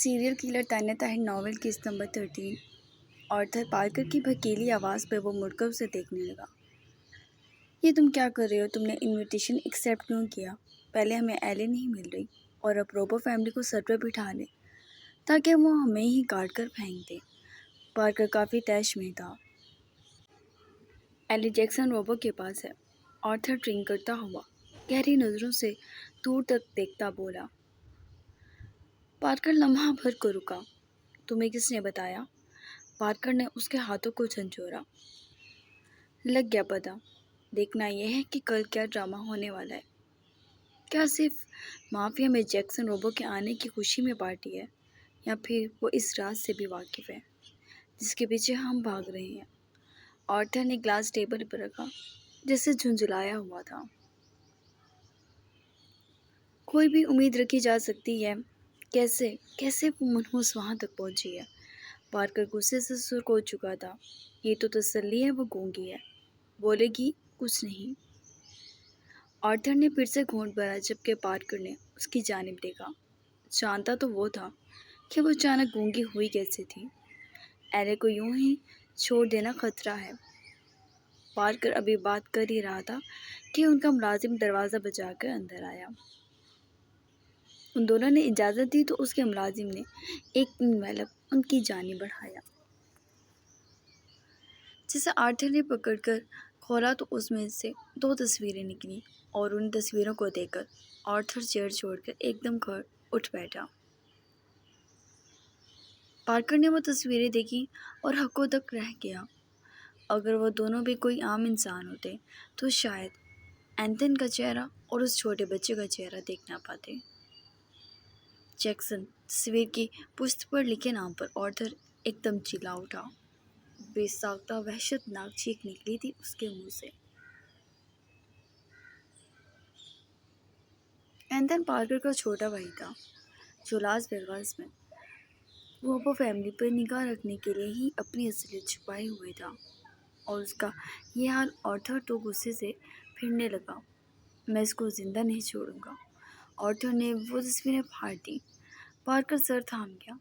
Serial killer تانے Tahir novel کی number 13۔ Arthur Parker کی بھکیلی آواز پر وہ مڑ کر اسے دیکھنے لگا۔ یہ تم کیا کر رہے ہو؟ تم نے انویٹیشن ایکسیپٹ کیوں کیا؟ پہلے ہمیں ایلے نہیں مل رہی اور اب روبو فیملی کو سر پر بٹھا لے تاکہ وہ ہمیں ہی کاٹ کر پھینک دے۔ پارکر کافی طیش میں تھا۔ ایلی جیکسن روبو کے پاس ہے، آرتھر ڈرنک کرتا ہوا گہری نظروں سے دور تک دیکھتا بولا۔ پارکر لمحہ بھر کو رکا۔ تمہیں کس نے بتایا؟ پارکر نے اس کے ہاتھوں کو جھنجھوڑا۔ لگ گیا پتہ۔ دیکھنا یہ ہے کہ کل کیا ڈرامہ ہونے والا ہے۔ کیا صرف مافیا میں جیکسن روبو کے آنے کی خوشی میں پارٹی ہے، یا پھر وہ اس راز سے بھی واقف ہے جس کے پیچھے ہم بھاگ رہے ہیں؟ آرتھر نے گلاس ٹیبل پر رکھا جیسے جھنجھلایا ہوا تھا۔ کوئی بھی امید رکھی جا سکتی ہے۔ کیسے وہ منحوس وہاں تک پہنچی ہے؟ پارکر غصے سے سرخ ہو چکا تھا۔ یہ تو تسلی ہے وہ گونگی ہے، بولے گی کچھ نہیں۔ آرتھر نے پھر سے گھونٹ بھرا جبکہ پارکر نے اس کی جانب دیکھا۔ جانتا تو وہ تھا کہ وہ اچانک گونگی ہوئی کیسے تھی۔ ایلے کو یوں ہی چھوڑ دینا خطرہ ہے۔ پارکر ابھی بات کر ہی رہا تھا کہ ان کا ملازم دروازہ بجا کر اندر آیا۔ ان دونوں نے اجازت دی تو اس کے ملازم نے ایک انویلپ ان کی جانب بڑھایا جسے آرتھر نے پکڑ کر کھولا تو اس میں سے 2 تصویریں نکلیں اور ان تصویروں کو دیکھ کر آرتھر چیئر چھوڑ کر ایک دم اٹھ بیٹھا۔ پارکر نے وہ تصویریں دیکھی اور حقوں تک رہ گیا۔ اگر وہ دونوں بھی کوئی عام انسان ہوتے تو شاید اینتھن کا چہرہ اور اس چھوٹے بچے کا چہرہ دیکھ نہ پاتے۔ جیکسن تصویر کی پشت پر لکھے نام پر آرتھر ایک دم چلا اٹھا۔ بے ساختہ وحشت ناک چیخ نکلی تھی اس کے منہ سے۔ اینتھن پارکر کا چھوٹا بھائی تھا جو لاس ویگاس میں روبو فیملی پر نگاہ رکھنے کے لیے ہی اپنی اصلیت چھپائے ہوئے تھا، اور اس کا یہ حال آرتھر تو غصے سے پھرنے لگا۔ میں اس کو زندہ نہیں چھوڑوں گا۔ آرتھر نے وہ تصویریں پھاڑ دیں۔ پارکر سر تھام گیا۔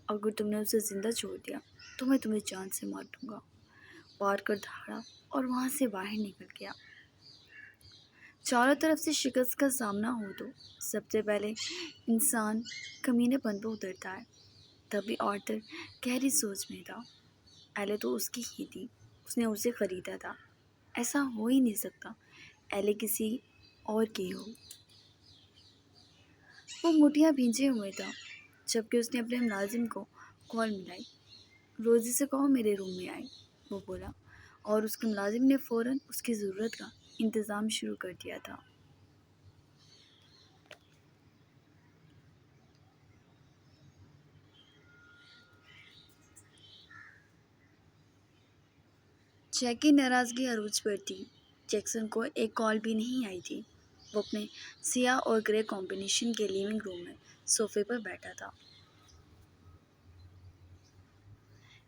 اگر تم نے اسے زندہ چھوڑ دیا تو میں تمہیں جان سے مار دوں گا۔ پارکر دھاڑا اور وہاں سے باہر نکل گیا۔ چاروں طرف سے شکست کا سامنا ہو تو سب سے پہلے انسان کمینے پن پہ اترتا ہے۔ تبھی آرتھر گہری سوچ میں تھا۔ ایلے تو اس کی ہی تھی، اس نے اسے خریدا تھا۔ ایسا ہو ہی نہیں سکتا ایلے کسی اور کی ہو۔ وہ مٹیاں بھیجے ہوئے تھا جبکہ اس نے اپنے ملازم کو کال ملائی۔ روزی سے کہو میرے روم میں آئے، وہ بولا، اور اس کے ملازم نے فوراً اس کی ضرورت کا انتظام شروع کر دیا تھا۔ جیک کی ناراضگی عروج پر تھی۔ جیکسن کو ایک کال بھی نہیں آئی تھی۔ وہ اپنے سیاہ اور گرے کمبینیشن کے لیونگ روم میں صوفے پر بیٹھا تھا۔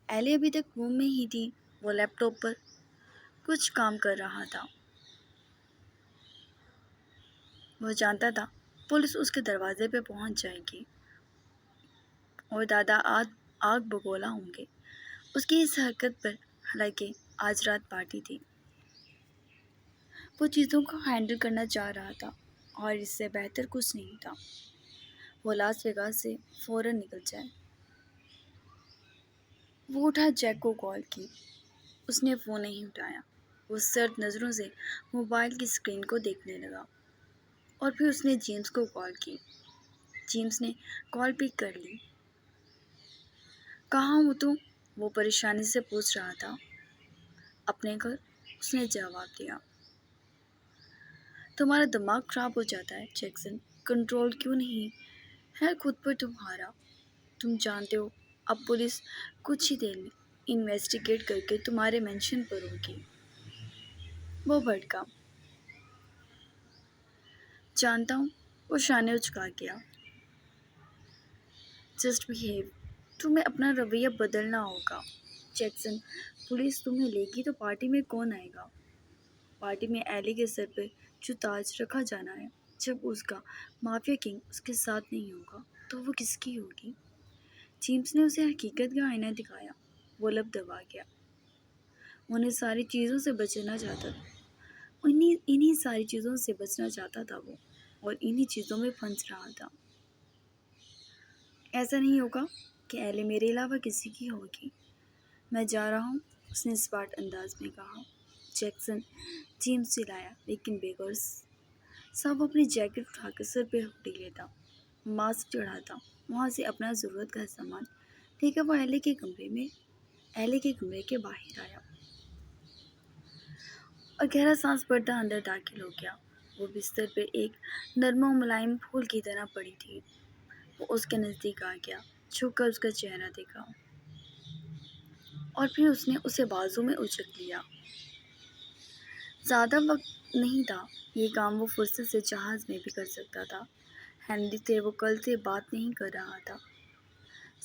ایلی ابھی تک روم میں ہی تھی۔ وہ لیپ ٹاپ پر کچھ کام کر رہا تھا۔ وہ جانتا تھا پولیس اس کے دروازے پہ پہنچ جائے گی اور دادا آگ بگولا ہوں گے اس کی اس حرکت پر، حالانکہ آج رات پارٹی تھی۔ وہ چیزوں کو ہینڈل کرنا چاہ رہا تھا اور اس سے بہتر کچھ نہیں تھا وہ لاس ویگاس سے فوراً نکل جائے۔ وہ اٹھا جیک کو کال کی۔ اس نے فون نہیں اٹھایا۔ وہ سرد نظروں سے موبائل کی اسکرین کو دیکھنے لگا اور پھر اس نے جیمز کو کال کی۔ جیمز نے کال پک کر لی۔ کہاں ہو تم؟ وہ پریشانی سے پوچھ رہا تھا۔ اپنے گھر، اس نے جواب دیا۔ تمہارا دماغ خراب ہو جاتا ہے جیکسن، کنٹرول کیوں نہیں ہے خود پر تمہارا؟ تم جانتے ہو اب پولیس کچھ ہی دیر میں انویسٹیگیٹ کر کے تمہارے مینشن پر ہوگی۔ وہ بھڑکا۔ جانتا ہوں، وہ شانے اچکا گیا۔ جسٹ بہیو، تمہیں اپنا رویہ بدلنا ہوگا جیکسن۔ پولیس تمہیں لے گی تو پارٹی میں کون آئے گا؟ پارٹی میں ایلی کے سر پہ جو تاج رکھا جانا ہے، جب اس کا مافیا کنگ اس کے ساتھ نہیں ہوگا تو وہ کس کی ہوگی؟ جیمس نے اسے حقیقت کا آئینہ دکھایا۔ وہ لب دبا گیا۔ انہیں ساری چیزوں سے بچنا چاہتا تھا۔ انہی ساری چیزوں سے بچنا چاہتا تھا وہ، اور انہی چیزوں میں پھنس رہا تھا۔ ایسا نہیں ہوگا کہ ایلے میرے علاوہ کسی کی ہوگی۔ میں جا رہا ہوں، اس نے اسپاٹ انداز میں کہا۔ جیکسن جیمس چلایا، لیکن بیگرس صاحب اپنی جیکٹ اٹھا کر سر پہ ہڈی لیتا، ماسک چڑھاتا، وہاں سے اپنا ضرورت کا سامان لے کر وہ ایلے کے کمرے کے باہر آیا اور گہرا سانس بھرتا اندر داخل ہو گیا۔ وہ بستر پہ ایک نرم و ملائم پھول کی طرح پڑی تھی۔ وہ اس کے نزدیک آ گیا، چھپ کر اس کا چہرہ دیکھا، اور پھر اس نے اسے بازو میں اچک لیا۔ زیادہ وقت نہیں تھا، یہ کام وہ فرصت سے جہاز میں بھی کر سکتا تھا۔ ہنری سے وہ کل سے بات نہیں کر رہا تھا۔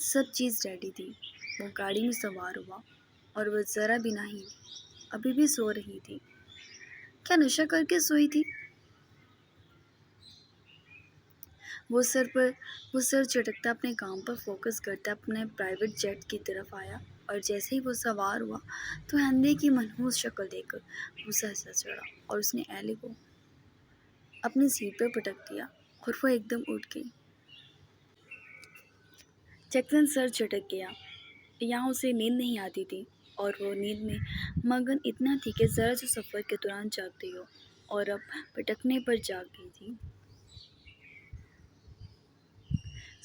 سب چیز ریڈی تھی۔ وہ گاڑی میں سوار ہوا، اور وہ ذرا بھی نہ ہلی، ابھی بھی سو رہی تھی۔ کیا نشہ کر کے سوئی تھی؟ وہ سر چٹکتا اپنے کام پر فوکس کرتا اپنے پرائیویٹ جیٹ کی طرف آیا، اور جیسے ہی وہ سوار ہوا تو ہنری کی منحوس شکل دیکھ کر غصہ سا چڑھا، اور اس نے ایلے کو اپنی سیٹ پر پٹک دیا، اور وہ ایک دم اٹھ گئی۔ جیکسن سر چٹک گیا۔ یہاں اسے نیند نہیں آتی تھی، اور وہ نیند میں مگن اتنا تھی کہ ذرا جو سفر کے دوران جاگ گئی ہو، اور اب پٹکنے پر جاگ گئی تھی۔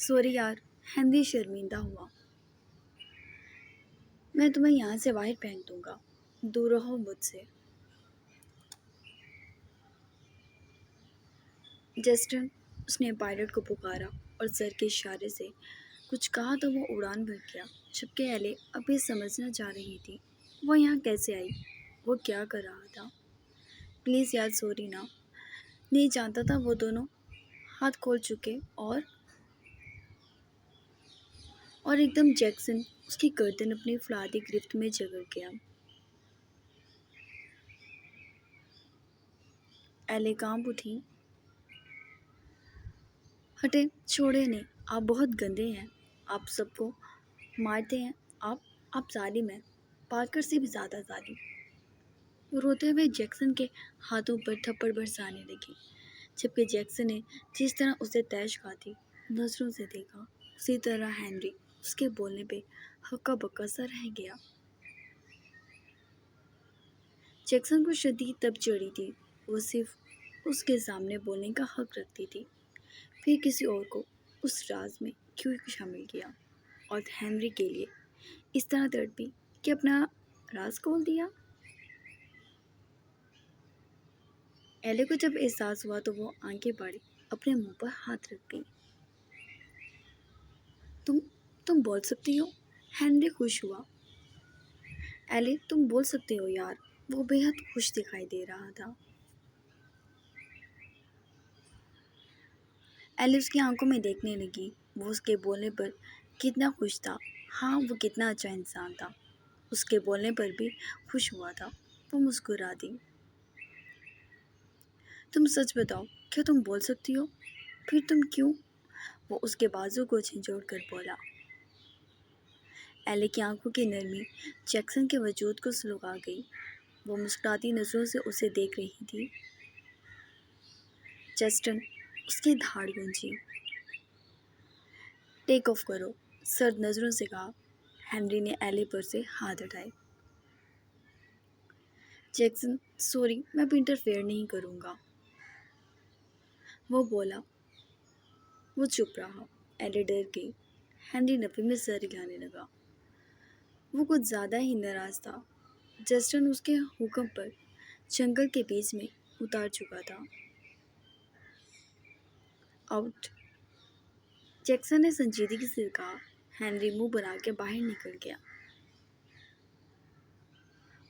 سوری یار، ہنری شرمندہ ہوا۔ میں تمہیں یہاں سے باہر پھینک دوں گا، دور رہو مجھ سے۔ جسٹن، اس نے پائلٹ کو پکارا اور سر کے اشارے سے کچھ کہا تو وہ اڑان بھر گیا، جبکہ ایلے اب یہ سمجھنا چاہ رہی تھی وہ یہاں کیسے آئی، وہ کیا کر رہا تھا۔ پلیز یار، سوری نا، نہیں جانتا تھا۔ وہ دونوں ہاتھ کھول چکے، اور ایک دم جیکسن اس کی گردن اپنی فولادی گرفت میں جکڑ گیا۔ ایلے کانپ اٹھی۔ ہٹے، چھوڑے انہیں، آپ بہت گندے ہیں، آپ سب کو مارتے ہیں، آپ ظالم ہیں، پارکر سے بھی زیادہ ظالم۔ وہ روتے ہوئے جیکسن کے ہاتھوں پر تھپڑ برسانے لگی، جبکہ جیکسن نے جس طرح اسے تیش کھاتی نظروں سے دیکھا، اسی طرح ہنری اس کے بولنے پہ ہکا بکا سا رہ گیا۔ جیکسن کو شدید تب چڑھی تھی۔ وہ صرف اس کے سامنے بولنے کا حق رکھتی تھی، پھر کسی اور کو اس راز میں کیوں شامل کیا، اور ہنری کے لیے اس طرح تڑپی کہ اپنا راز کھول دیا۔ ایلے کو جب احساس ہوا تو وہ آنکھیں پاڑی اپنے منہ پر ہاتھ رکھ گئی۔ تم بول سکتی ہو؟ ہنری خوش ہوا۔ ایلے، تم بول سکتے ہو یار۔ وہ بے حد خوش دکھائی دے رہا تھا۔ ایلے اس کی آنکھوں میں دیکھنے لگی۔ وہ اس کے بولنے پر کتنا خوش تھا۔ ہاں، وہ کتنا اچھا انسان تھا۔ اس کے بولنے پر بھی خوش ہوا تھا۔ وہ مسکرا دی۔ تم سچ بتاؤ، کیا تم بول سکتی ہو؟ پھر تم کیوں؟ وہ اس کے بازو کو جھنجھوڑ کر بولا۔ ایلے کی آنکھوں کی نرمی جیکسن کے وجود کو سلگا گئی۔ وہ مسکراتی نظروں سے اسے دیکھ رہی تھی۔ جسٹن، اس کی دھاڑ گونجی۔ ٹیک آف کرو، سرد نظروں سے کہا۔ ہنری نے ایلے پر سے ہاتھ ہٹائے۔ جیکسن، سوری، میں اب انٹرفیئر نہیں کروں گا، وہ بولا۔ وہ چپ رہا۔ ایلے ڈر گئی۔ ہنری نفی میں سر ہلانے لگا۔ وہ کچھ زیادہ ہی ناراض تھا۔ جسٹن اس کے حکم پر جنگل کے بیچ میں اتار چکا تھا۔ آؤٹ، جیکسن نے سنجیدگی سے کہا۔ ہنری منہ بنا کے باہر نکل گیا،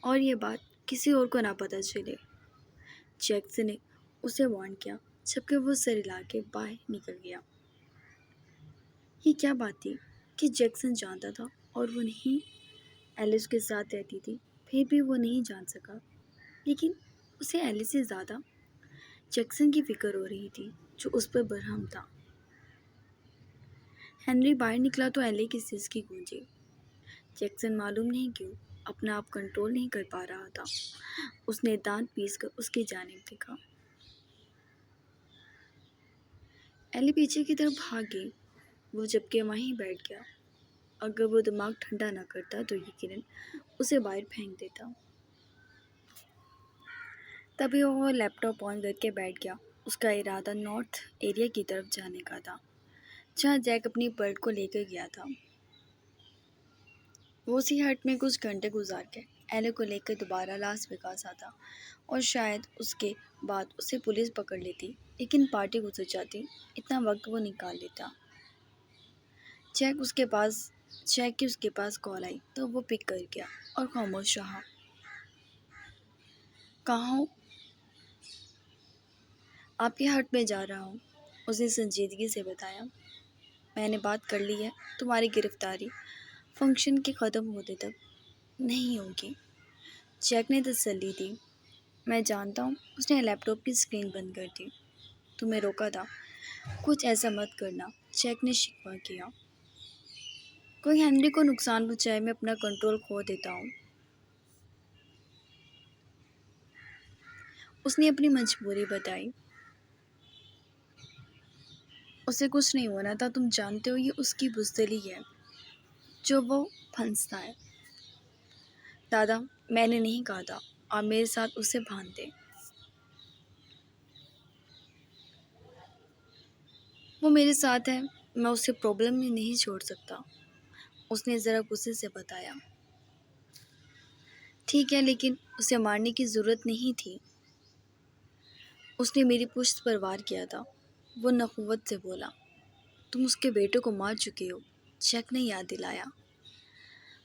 اور یہ بات کسی اور کو نہ پتہ چلے۔ جیکسن نے اسے وارن کیا، جبکہ وہ سر ہلا کے باہر نکل گیا۔ یہ کیا بات تھی کہ جیکسن جانتا تھا اور وہ نہیں؟ ایلس کے ساتھ رہتی تھی، پھر بھی وہ نہیں جان سکا، لیکن اسے ایلس سے زیادہ جیکسن کی فکر ہو رہی تھی، جو اس پر برہم تھا۔ ہنری باہر نکلا تو ایلے کی سسکی گونجی۔ جیکسن معلوم نہیں کیوں اپنا آپ کنٹرول نہیں کر پا رہا تھا۔ اس نے دانت پیس کر اس کی جانب دیکھا۔ ایلی پیچھے کی طرف بھاگ گئی۔ وہ جبکہ وہیں بیٹھ گیا۔ اگر وہ دماغ ٹھنڈا نہ کرتا تو یقیناً اسے باہر پھینک دیتا۔ تبھی وہ لیپ ٹاپ آن کر کے بیٹھ گیا۔ اس کا ارادہ نارتھ ایریا کی طرف جانے کا تھا جہاں جیک اپنی برڈ کو لے کر گیا تھا۔ وہ اسی ہٹ میں کچھ گھنٹے گزار کے ایلے کو لے کر دوبارہ لاس ویگاس آتا اور شاید اس کے بعد اسے پولیس پکڑ لیتی، لیکن پارٹی گزر جاتی۔ اتنا وقت وہ نکال لیتا۔ جیک کی اس کے پاس کال آئی تو وہ پک کر گیا اور خاموش رہا۔ کہاں ہو؟ آپ کے ہٹ میں جا رہا ہوں، اس نے سنجیدگی سے بتایا۔ میں نے بات کر لی ہے، تمہاری گرفتاری فنکشن کے ختم ہونے تک نہیں ہوگی، جیک نے تسلی دی۔ میں جانتا ہوں، اس نے لیپ ٹاپ کی اسکرین بند کر دی۔ تمہیں روکا تھا، کچھ ایسا مت کرنا، جیک نے شکوہ کیا۔ کوئی ہنری کو نقصان پہنچائے میں اپنا کنٹرول کھو دیتا ہوں۔ اس نے اپنی مجبوری بتائی۔ اسے کچھ نہیں ہونا تھا، تم جانتے ہو، یہ اس کی بزدلی ہے جو وہ پھنستا ہے۔ دادا، میں نے نہیں کہا تھا آپ میرے ساتھ اسے باندھ دیں۔ وہ میرے ساتھ ہے، میں اسے پرابلم میں نہیں چھوڑ سکتا، اس نے ذرا غصے سے بتایا۔ ٹھیک ہے، لیکن اسے مارنے کی ضرورت نہیں تھی، اس نے میری پشت پر وار کیا تھا، وہ نخوت سے بولا۔ تم اس کے بیٹے کو مار چکے ہو، جیک نے یاد دلایا۔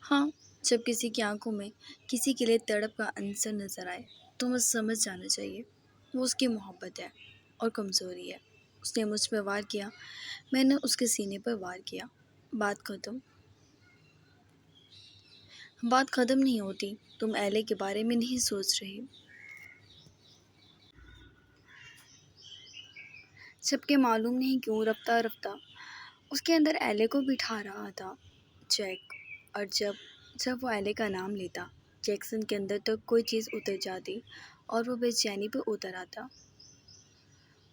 ہاں، جب کسی کی آنکھوں میں کسی کے لیے تڑپ کا عنصر نظر آئے تو مجھے سمجھ جانا چاہیے وہ اس کی محبت ہے اور کمزوری ہے۔ اس نے مجھ پہ وار کیا، میں نے اس کے سینے پر وار کیا۔ بات ختم۔ بات ختم نہیں ہوتی، تم ایلے کے بارے میں نہیں سوچ رہے۔ جبکہ معلوم نہیں کیوں رفتہ رفتہ اس کے اندر ایلے کو بٹھا رہا تھا جیک، اور جب وہ ایلے کا نام لیتا جیکسن کے اندر تک کوئی چیز اتر جاتی اور وہ بے چینی پہ اتر آتا۔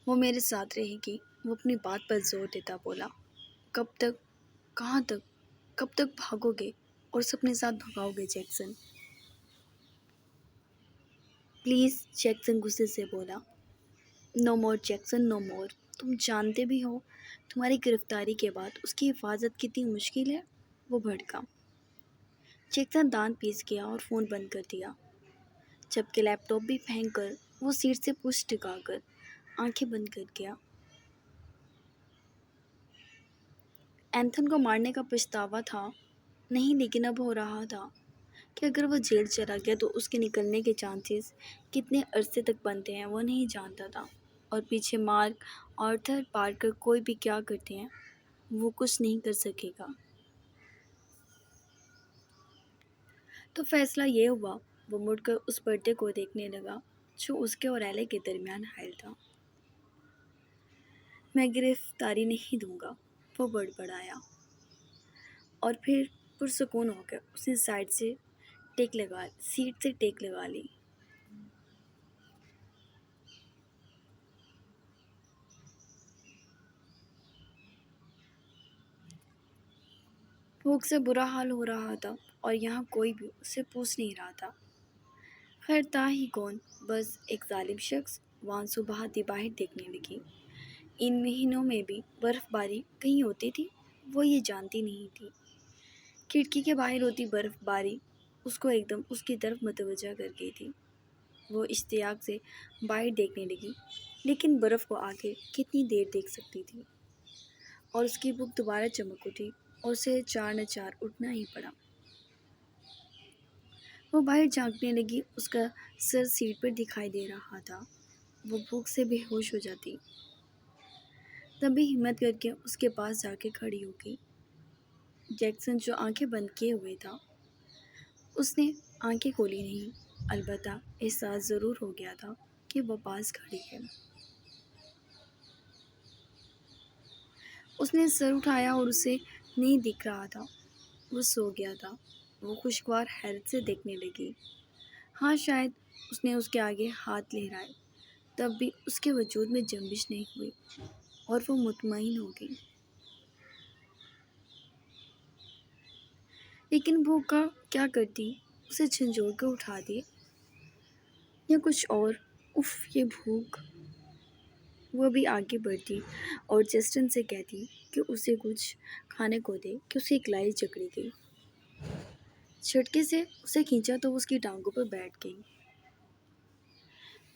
وہ میرے ساتھ رہے گی، وہ اپنی بات پر زور دیتا بولا۔ کب تک؟ کہاں تک؟ کب تک بھاگو گے اور اسے اپنے ساتھ بھگاؤ گے جیکسن؟ پلیز، جیکسن غصے سے بولا۔ نو مور جیکسن، نو مور۔ تم جانتے بھی ہو تمہاری گرفتاری کے بعد اس کی حفاظت کتنی مشکل ہے، وہ بھڑکا۔ جیکسن دانت پیس گیا اور فون بند کر دیا، جبکہ لیپ ٹاپ بھی پھینک کر وہ سیٹ سے پشت ٹکا کر آنکھیں بند کر گیا۔ اینتھن کو مارنے کا پچھتاوا تھا نہیں، لیکن اب ہو رہا تھا کہ اگر وہ جیل چلا گیا تو اس کے نکلنے کے چانسز کتنے عرصے تک بنتے ہیں وہ نہیں جانتا تھا، اور پیچھے مارک آرتھر پارکر کوئی بھی کیا کرتے ہیں وہ کچھ نہیں کر سکے گا۔ تو فیصلہ یہ ہوا، وہ مڑ کر اس پردے کو دیکھنے لگا جو اس کے اور ایلے کے درمیان حائل تھا۔ میں گرفتاری نہیں دوں گا، وہ بڑبڑایا، اور پھر پرسکون ہو کر اس نے سیٹ سے ٹیک لگا لی۔ بھوک سے برا حال ہو رہا تھا اور یہاں کوئی بھی اس سے پوچھ نہیں رہا تھا۔ خیر تھا ہی کون، بس ایک ظالم شخص۔ وانسو بہاتی باہر دیکھنے لگی۔ ان مہینوں میں بھی برف باری کہیں ہوتی تھی، وہ یہ جانتی نہیں تھی۔ کھڑکی کے باہر ہوتی برف باری اس کو ایک دم اس کی طرف متوجہ کر گئی تھی۔ وہ اشتیاق سے باہر دیکھنے لگی، لیکن برف کو آخر کتنی دیر دیکھ سکتی تھی، اور اس کی بھوک دوبارہ چمک اٹھی اور اسے چار نہ چار اٹھنا ہی پڑا۔ وہ باہر جھانکنے لگی، اس کا سر سیٹ پر دکھائی دے رہا تھا۔ وہ بھوک سے بے ہوش ہو جاتی، تبھی ہمت کر کے اس کے پاس جا کے کھڑی ہو گئی۔ جیکسن جو آنکھیں بند کیے ہوئے تھا، اس نے آنکھیں کھولی نہیں، البتہ احساس ضرور ہو گیا تھا کہ وہ پاس کھڑی ہے۔ اس نے سر اٹھایا اور اسے نہیں دکھ رہا تھا، وہ سو گیا تھا۔ وہ خوشگوار حیرت سے دیکھنے لگی۔ ہاں شاید اس نے اس کے آگے ہاتھ لہرائے، تب بھی اس کے وجود میں جنبش نہیں ہوئی اور وہ مطمئن ہو گئی۔ لیکن وہ کا کیا کرتی؟ اسے جھنجھوڑ کر اٹھا دے یا کچھ اور؟ اف یہ بھوک! وہ بھی آگے بڑھتی اور جسٹن سے کہتی کہ اسے کچھ کھانے کو دے کہ اس کی کلائی جکڑی گئی۔ جھٹکے سے اسے کھینچا تو وہ اس کی ٹانگوں پر بیٹھ گئی۔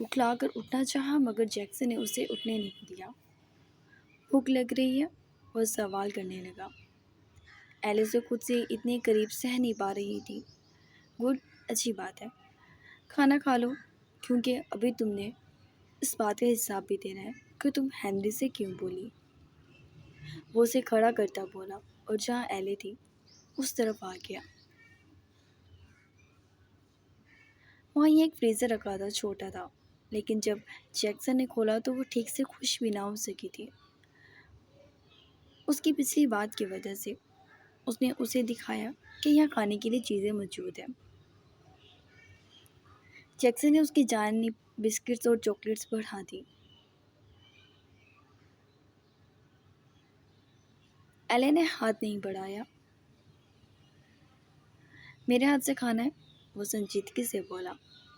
اکھلا کر اٹھنا چاہا مگر جیکسن نے اسے اٹھنے نہیں دیا۔ بھوک لگ رہی ہے؟ وہ سوال کرنے لگا۔ ایلے سے خود سے اتنے قریب سہ نہیں پا رہی تھی۔ گڈ، اچھی بات ہے، کھانا کھا لو، کیونکہ ابھی تم نے اس بات کا حساب بھی دینا ہے کہ تم ہنری سے کیوں بولی۔ وہ اسے کھڑا کرتا بولا اور جہاں ایلے تھی اس طرف آ گیا۔ وہاں یہ ایک فریزر رکھا تھا، چھوٹا تھا، لیکن جب جیکسن نے کھولا تو وہ ٹھیک سے خوش بھی نہ ہو سکی تھی، اس کی پچھلی بات کی وجہ سے۔ اس نے اسے دکھایا کہ یہاں کھانے کے لیے چیزیں موجود ہیں۔ جیکسن نے اس کی جانب بسکٹس اور چاکلیٹس بڑھا دی۔ ایلے نے ہاتھ نہیں بڑھایا۔ میرے ہاتھ سے کھانا ہے، وہ سنجیدگی سے بولا،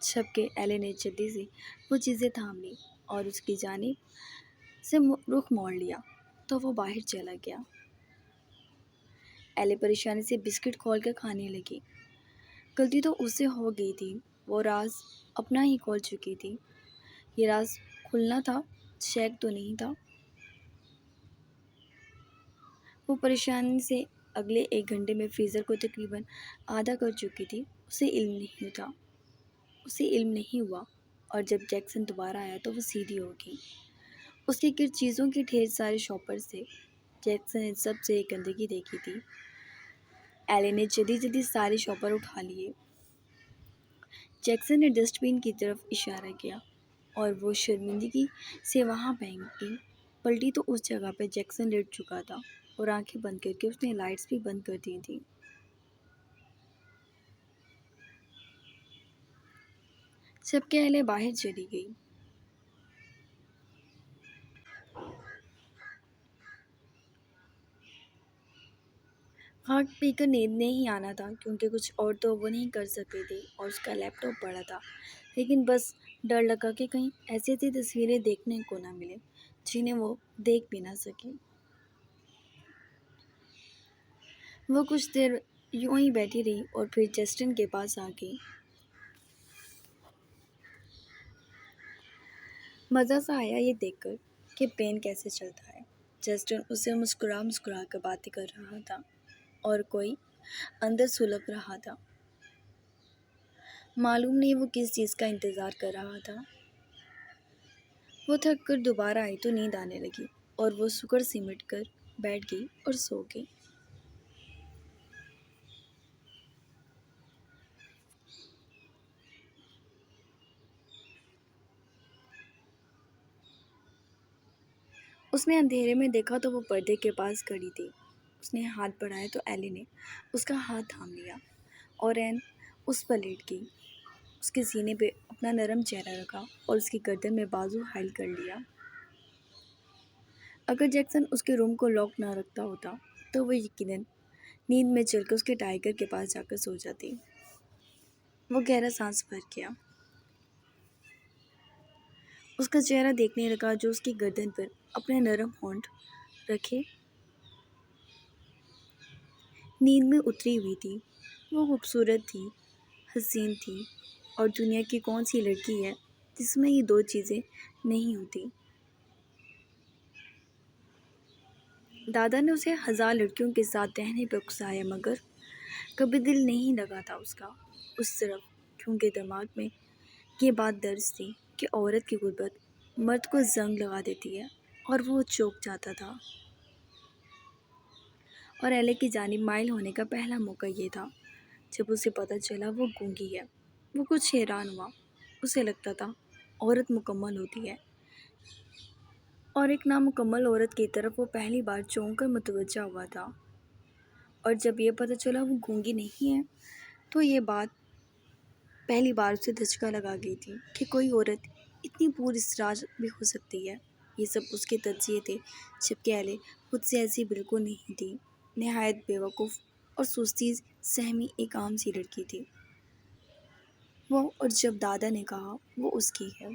جبکہ ایلے نے جلدی سے وہ چیزیں تھام لی اور اس کی جانب سے رخ موڑ لیا تو وہ باہر چلا گیا۔ ایلے پریشانی سے بسکٹ کھول کر کھانے لگی۔ غلطی تو اس سے ہو گئی تھی، وہ راز اپنا ہی کھول چکی تھی۔ یہ راز کھلنا تھا، شیک تو نہیں تھا۔ وہ پریشانی سے اگلے 1 گھنٹے میں فریزر کو تقریباً آدھا کر چکی تھی۔ اسے علم نہیں ہوا اور جب جیکسن دوبارہ آیا تو وہ سیدھی ہو گئی۔ اس کے گرد چیزوں کے ڈھیر سارے شاپرز تھے۔ جیکسن نے سب سے گندگی دیکھی تھی۔ ایلے نے جلدی سارے شاپر اٹھا لیے۔ جیکسن نے ڈسٹ بین کی طرف اشارہ کیا اور وہ شرمندگی سے وہاں پہنچ گئی۔ پلٹی تو اس جگہ پہ جیکسن لیٹ چکا تھا اور آنکھیں بند کر کے اس نے لائٹس بھی بند کر دی تھیں۔ جبکہ ایلے باہر چلی گئی۔ خاک پی کر نیند نہیں آنا تھا کیونکہ کچھ اور تو وہ نہیں کر سکتے تھے اور اس کا لیپ ٹاپ بڑا تھا، لیکن بس ڈر لگا کہ کہیں ایسی تصویریں دیکھنے کو نہ ملے جنہیں وہ دیکھ بھی نہ سکے۔ وہ کچھ دیر یوں ہی بیٹھی رہی اور پھر جسٹن کے پاس آ گئی۔ مزہ سا آیا یہ دیکھ کر کہ پین کیسے چلتا ہے۔ جسٹن اسے مسکرا کر باتیں کر رہا تھا اور کوئی اندر سلگ رہا تھا۔ معلوم نہیں وہ کس چیز کا انتظار کر رہا تھا۔ وہ تھک کر دوبارہ آئی تو نیند آنے لگی اور وہ سکڑ سمیٹ کر بیٹھ گئی اور سو گئی۔ اس نے اندھیرے میں دیکھا تو وہ پردے کے پاس کھڑی تھی۔ اس نے ہاتھ بڑھایا تو ایلی نے اس کا ہاتھ تھام لیا اور عین اس پر لیٹ گئی۔ اس کے سینے پہ اپنا نرم چہرہ رکھا اور اس کی گردن میں بازو حائل کر لیا۔ اگر جیکسن اس کے روم کو لاک نہ رکھتا ہوتا تو وہ یقیناً نیند میں چل کر اس کے ٹائیگر کے پاس جا کر سو جاتی۔ وہ گہرا سانس بھر گیا۔ اس کا چہرہ دیکھنے لگا جو اس کی گردن پر اپنے نرم ہونٹ رکھے نیند میں اتری ہوئی تھی۔ وہ خوبصورت تھی، حسین تھی، اور دنیا کی کون سی لڑکی ہے جس میں یہ 2 چیزیں نہیں ہوتی؟ دادا نے اسے 1000 لڑکیوں کے ساتھ رہنے پر اکسایا مگر کبھی دل نہیں لگا تھا اس کا اس طرف، کیونکہ دماغ میں یہ بات درج تھی کہ عورت کی غربت مرد کو زنگ لگا دیتی ہے اور وہ چوک جاتا تھا۔ اور ایلے کی جانب مائل ہونے کا پہلا موقع یہ تھا جب اسے پتہ چلا وہ گونگی ہے۔ وہ کچھ حیران ہوا۔ اسے لگتا تھا عورت مکمل ہوتی ہے اور ایک نامکمل عورت کی طرف وہ پہلی بار چونک کر متوجہ ہوا تھا، اور جب یہ پتہ چلا وہ گونگی نہیں ہے تو یہ بات پہلی بار اسے دھچکا لگا گئی تھی کہ کوئی عورت اتنی پور اسرار بھی ہو سکتی ہے۔ یہ سب اس کے تجزیے تھے، جبکہ ایلے خود سے ایسی بالکل نہیں تھی، نہایت بیوقوف اور سستی سہمی ایک عام سی لڑکی تھی وہ۔ اور جب دادا نے کہا وہ اس کی ہے،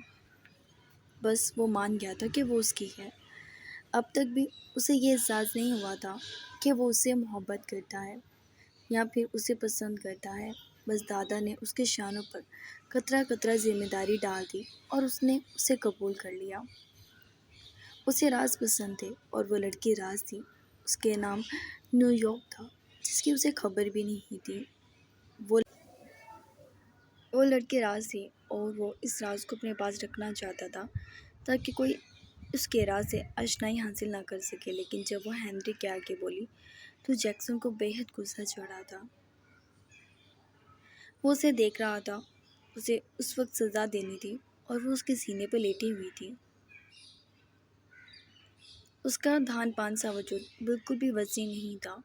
بس وہ مان گیا تھا کہ وہ اس کی ہے۔ اب تک بھی اسے یہ احساس نہیں ہوا تھا کہ وہ اس سے محبت کرتا ہے یا پھر اسے پسند کرتا ہے، بس دادا نے اس کے شانوں پر قطرہ قطرہ ذمہ داری ڈال دی اور اس نے اسے قبول کر لیا۔ اسے راز پسند تھے اور وہ لڑکی راز تھی۔ اس کے نام نیو یارک تھا، جس کی اسے خبر بھی نہیں تھی۔ وہ لڑکی راز تھی اور وہ اس راز کو اپنے پاس رکھنا چاہتا تھا تاکہ کوئی اس کے راز سے آشنائی حاصل نہ کر سکے۔ لیکن جب وہ ہنری کے آگے بولی تو جیکسن کو بے حد غصہ چڑھا تھا۔ وہ اسے دیکھ رہا تھا، اسے اس وقت سزا دینی تھی اور وہ اس کے سینے پہ لیٹی ہوئی تھی۔ اس کا دھان پان سا وجود بالکل بھی وسیع نہیں تھا۔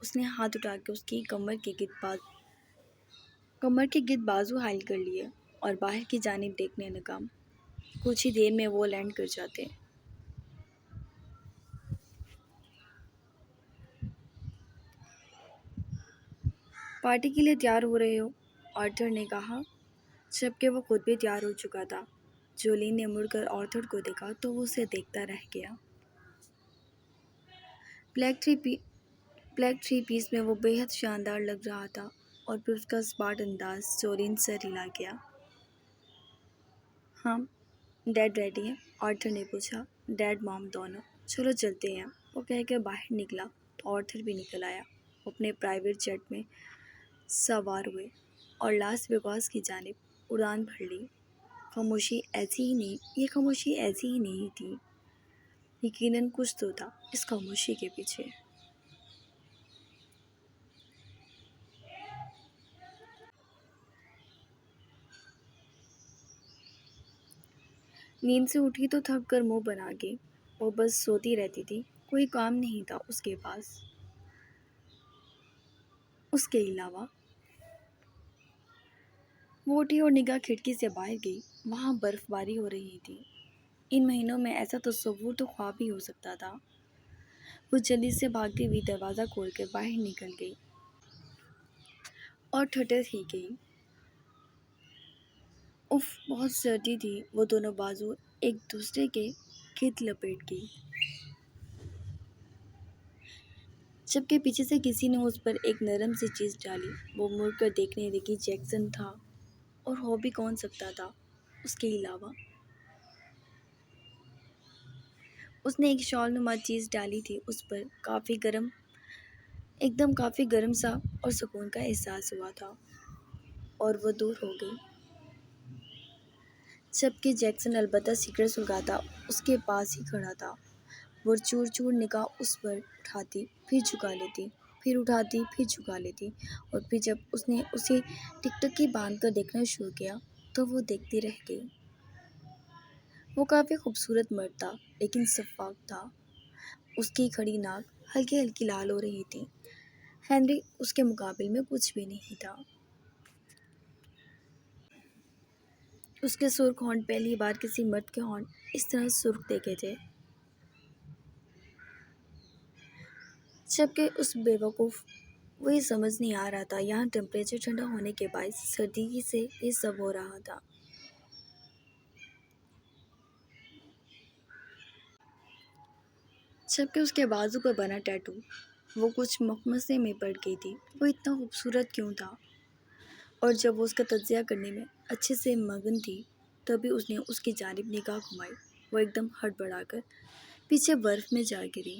اس نے ہاتھ اٹھا کے اس کی کمر کے گرد بازو حائل کر لیے اور باہر کی جانب دیکھنے لگا۔ کچھ ہی دیر میں وہ لینڈ کر جاتے۔ پارٹی کے لیے تیار ہو رہے ہو؟ آرتھر نے کہا جبکہ وہ خود بھی تیار ہو چکا تھا۔ جولین نے مڑ کر آرتھر کو دیکھا تو وہ اسے دیکھتا رہ گیا۔ بلیک تھری پیس میں وہ بے حد شاندار لگ رہا تھا، اور پھر اس کا اسمارٹ انداز جولین سر ہلا گیا۔ ہاں، ڈیڈ ریڈی ہے؟ آرتھر نے پوچھا۔ ڈیڈ مام دونوں۔ چلو چلتے ہیں۔ وہ کہہ کر باہر نکلا تو آرتھر بھی نکل آیا۔ وہ اپنے پرائیویٹ جیٹ میں سوار ہوئے اور لاس ویگاس کی جانب اڑان بھر لی۔ یہ خاموشی ایسی ہی نہیں تھی، یقیناً کچھ تو تھا اس خاموشی کے پیچھے۔ نیند سے اٹھی تو تھک کر منہ بنا گئی۔ وہ بس سوتی رہتی تھی، کوئی کام نہیں تھا اس کے پاس اس کے علاوہ۔ وہ اٹھی اور نگاہ کھڑکی سے باہر گئی۔ وہاں برف باری ہو رہی تھی۔ ان مہینوں میں ایسا تصور تو خواب ہی ہو سکتا تھا۔ وہ جلدی سے بھاگتی ہوئی دروازہ کھول کر باہر نکل گئی اور ٹھٹر ہی گئی۔ اف، بہت سردی تھی۔ وہ دونوں بازو ایک دوسرے کے گرد لپیٹ گئی، جبکہ پیچھے سے کسی نے اس پر ایک نرم سی چیز ڈالی۔ وہ مڑ کر دیکھنے لگی، جیکسن تھا، اور ہو بھی کون سکتا تھا اس کے علاوہ۔ اس نے ایک شال نما چیز ڈالی تھی اس پر۔ ایک دم کافی گرم سا اور سکون کا احساس ہوا تھا، اور وہ دور ہو گئی، جبکہ جیکسن البتہ سگریٹ سلگاتا اس کے پاس ہی کھڑا تھا۔ وہ چور چور نگاہ اس پر اٹھاتی، پھر جھکا لیتی، پھر اٹھاتی، پھر جھکا لیتی، اور پھر جب اس نے اسے ٹکٹکی باندھ کر دیکھنا شروع کیا تو وہ دیکھتی رہ گئی۔ وہ کافی خوبصورت مرد تھا، لیکن شفاف تھا۔ اس کی کھڑی ناک ہلکی ہلکی لال ہو رہی تھی۔ ہنری اس کے مقابل میں کچھ بھی نہیں تھا۔ اس کے سرخ ہونٹ پہلی بار کسی مرد کے ہونٹ اس طرح سرخ دیکھے تھے، جبکہ اس بیوقوف وہ یہ سمجھ نہیں آ رہا تھا یہاں ٹمپریچر ٹھنڈا ہونے کے باعث سردی سے یہ سب ہو رہا تھا۔ جبکہ اس کے بازو پر بنا ٹیٹو، وہ کچھ مخمصے میں پڑ گئی تھی۔ وہ اتنا خوبصورت کیوں تھا؟ اور جب وہ اس کا تجزیہ کرنے میں اچھے سے مگن تھی تبھی اس نے اس کی جانب نگاہ گھمائی۔ وہ ایک دم ہڑبڑا کر پیچھے برف میں جا گری۔